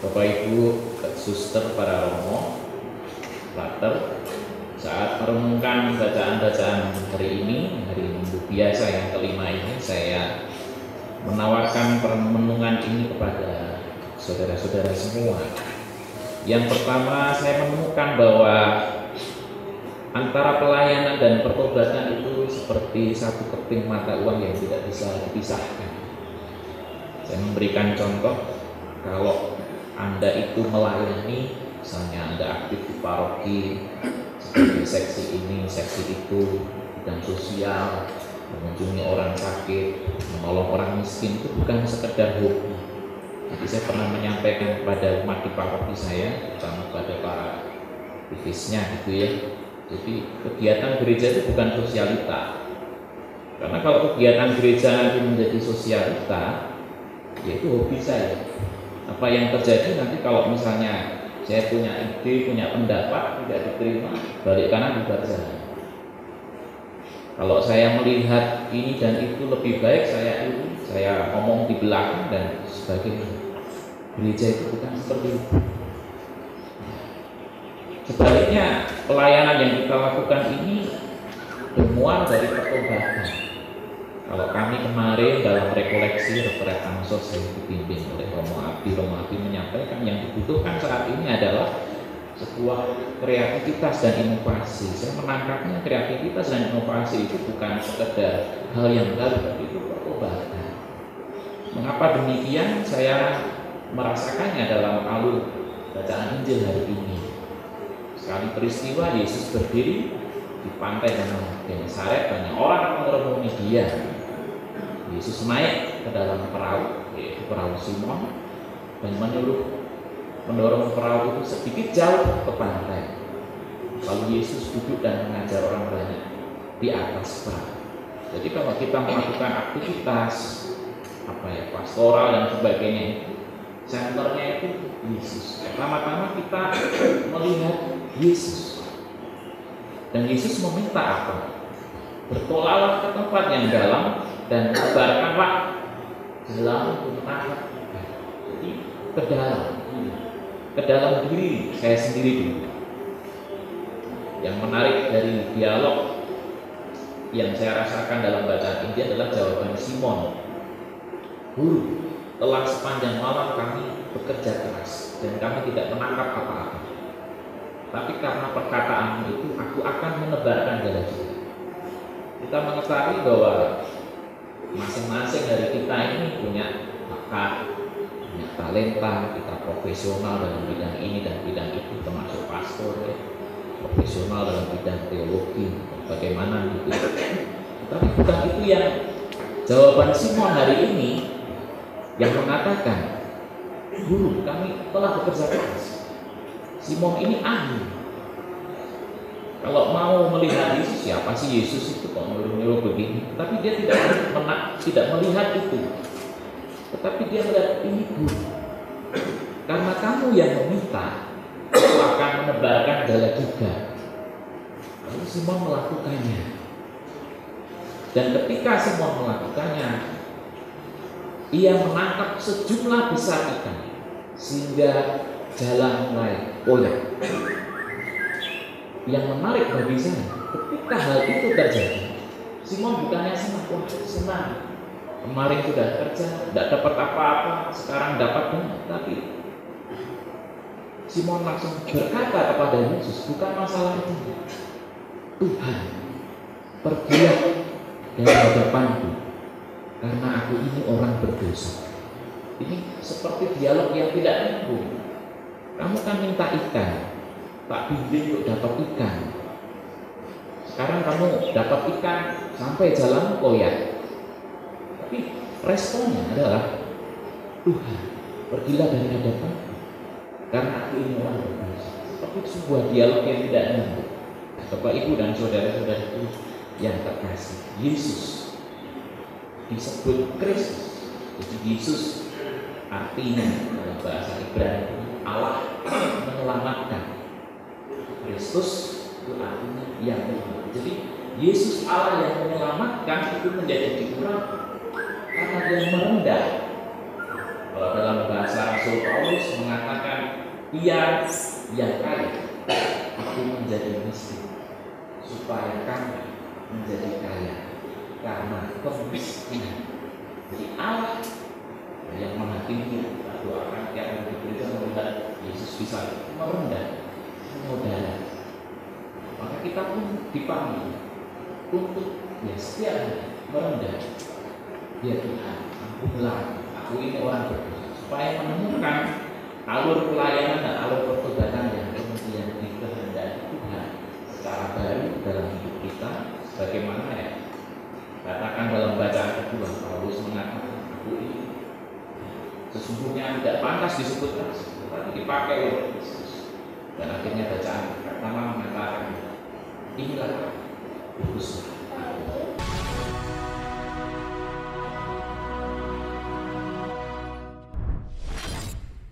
Bapak Ibu, suster, para romo, frater, saat merenungkan bacaan-bacaan hari ini, hari Minggu biasa yang kelima ini, saya menawarkan perenungan ini kepada saudara-saudara semua. Yang pertama, saya menemukan bahwa antara pelayanan dan pertobatan itu seperti satu keping mata uang yang tidak bisa dipisahkan. Saya memberikan contoh, kalau Anda itu melayani, misalnya Anda aktif di paroki, seperti seksi ini, seksi itu, bidang sosial, mengunjungi orang sakit, menolong orang miskin, itu bukan sekedar hobi. Jadi saya pernah menyampaikan kepada umat di paroki saya, terutama kepada para aktivisnya gitu ya. Jadi kegiatan gereja itu bukan sosialita. Karena kalau kegiatan gereja nanti menjadi sosialita, yaitu hobi saya. Apa yang terjadi nanti kalau misalnya saya punya ide, punya pendapat tidak diterima, balik kanan bubar jalan. Kalau saya melihat ini dan itu lebih baik, saya ngomong di belakang dan sebagainya. Gereja itu bukan seperti itu. Sebaliknya, pelayanan yang kita lakukan ini bermuara dari pertobatan. Kalau kami kemarin dalam rekoleksi Referet Ansos yang dipimpin oleh Romo Abdi menyampaikan yang dibutuhkan saat ini adalah sebuah kreativitas dan inovasi. Saya menangkapnya kreativitas dan inovasi itu bukan sekedar hal yang baru, tapi itu pertobatan. Mengapa demikian? Saya merasakannya dalam alur bacaan Injil hari ini. Sekali peristiwa Yesus berdiri di pantai Danau Genesaret, banyak orang mengerumuni dia. Yesus naik ke dalam perahu, yaitu perahu Simon, dan mendorong perahu itu sedikit jauh ke pantai. Lalu Yesus duduk dan mengajar orang banyak di atas perahu. Jadi kalau kita melakukan aktivitas pastoral dan sebagainya itu, senternya itu Yesus. Pertama-tama kita melihat Yesus. Dan Yesus meminta apa? Bertolaklah ke tempat yang dalam dan tebarkanlah jalan untuk menangkap. Jadi ke dalam diri saya sendiri dulu. Yang menarik dari dialog yang saya rasakan dalam bacaan ini adalah jawaban Simon. Guru, telah sepanjang malam kami bekerja keras dan kami tidak menangkap apa-apa. Tapi karena perkataanmu itu, aku akan menebarkan jala juga. Kita mengetahui bahwa masing-masing dari kita ini punya bakat, punya talenta, kita profesional dalam bidang ini dan bidang itu, termasuk pastor ya, profesional dalam bidang teologi, bagaimana gitu. Tapi bukan itu yang jawaban Simon hari ini yang mengatakan, guru, kami telah bekerja keras. Simon ini ahli. Kalau mau melihat Yesus, siapa sih Yesus itu kok nyuruh begini? Tapi dia tidak melihat itu. Tetapi dia melihat ini guru. Karena kamu yang meminta, aku akan menebarkan jala juga. Lalu Simon melakukannya. Dan ketika Simon melakukannya, ia menangkap sejumlah besar ikan sehingga jalan mulai koyak. Yang menarik bagi saya, ketika hal itu terjadi, Simon bukannya senang. Kemarin sudah kerja, tidak dapat apa-apa, sekarang dapat banyak. Tapi Simon langsung berkata kepada Yesus, bukan masalah itu. Tuhan, pergilah dari hadapanku, karena aku ini orang berdosa. Ini seperti dialog yang tidak nyambung. Kamu kan minta ikan, tak bimbing untuk dapat ikan. Sekarang kamu dapat ikan sampai jalan koyak. Tapi responnya adalah, Tuhan, pergilah dari hadapanku, karena aku ini orang berdosa. Seperti sebuah dialog yang tidak nyambung. Bapak Ibu dan saudara-saudaraku yang terkasih, Yesus disebut Kristus. Jadi Yesus artinya dalam bahasa Ibrani Allah menyelamatkan. Kristus itu artinya yang menyelamatkan. Jadi Yesus Allah yang menyelamatkan itu menjadi dikurang karena dia merendah. Kalau dalam bahasa Rasul Paulus mengatakan, ia yang kaya, aku menjadi miskin, supaya kamu menjadi kaya karena kemiskinan. Jadi Allah yang Maha Tinggi, kita doakan yang diberikan melihat Yesus bisa merendah, modal. Maka kita pun dipanggil untuk setiap hari merendah. Ya Tuhan, ampunilah aku ini orang berdosa, supaya menemukan alur pelayanan dan alur pertobatan yang kemudian dikehendaki Tuhan secara baru dalam hidup kita. Bagaimana ya? Katakan dalam bacaan kedua, Paulus mengatakan, aku ini sesungguhnya tidak pantas disebut rasul, tetapi dipakai oleh Kristus. Dan akhirnya bacaan pertama mengatakan, inilah kuduslah